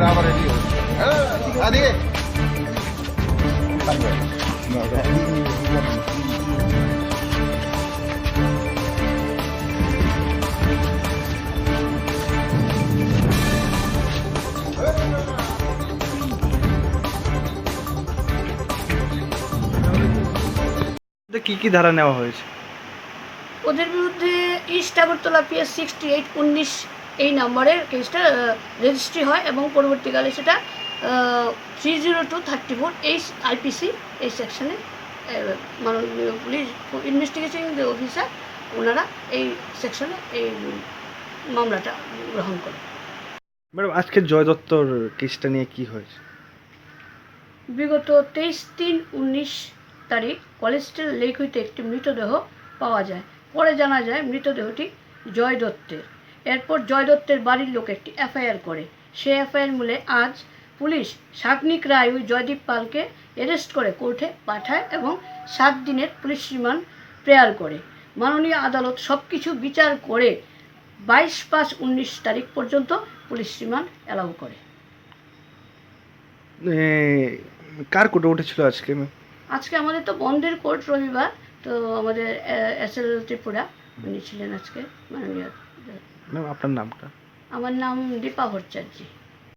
আবার রেডি হচ্ছে আদিকে কি কি ধারা নেওয়া হয়েছে? ওদের বিরুদ্ধে ইস্ট আগরতলা PS 6819 এই নম্বরের কেসটা রেজিস্ট্রি হয় এবং পরবর্তীকালে সেটা 30234 এই IPC এই সেকশনে মাননীয় পুলিশ ইনভেস্টিগেশন অফিসার ওনারা এই সেকশনে এই মামলাটা গ্রহণ করে। ম্যাডাম আজকে জয় দত্তর কেসটা নিয়ে কি হয়েছে? বিগত 23/3/19 তারিখ কলেজ স্ট্রিট লেক হইতে একটি মৃতদেহ পাওয়া যায়। পরে জানা যায় মৃতদেহটি জয় দত্তের। এরপর জয় দত্তের বাড়ির লোক একটি FIR করে। সে FIR মূলে আজ পুলিশ সাগ্নিক রায় ওই জয়দীপ পালকে অ্যারেস্ট করে কোর্টে পাঠায় এবং 7 দিনের পুলিশ রিমান্ড প্রেয়ার করে। মাননীয় আদালত সব কিছু বিচার করে 22/5/19 তারিখ পর্যন্ত পুলিশ রিমান্ড অ্যালাউ করে। কার কোর্টে উঠেছিল আজকে? আজকে আমাদের তো বন্ধের কোর্ট রবিবার, তো আমাদের SL ত্রিপুরা উনি ছিলেন আজকে মাননীয়। ম্যাম আপনার নামটা? আমার নাম দীপা ভট্টাচার্য।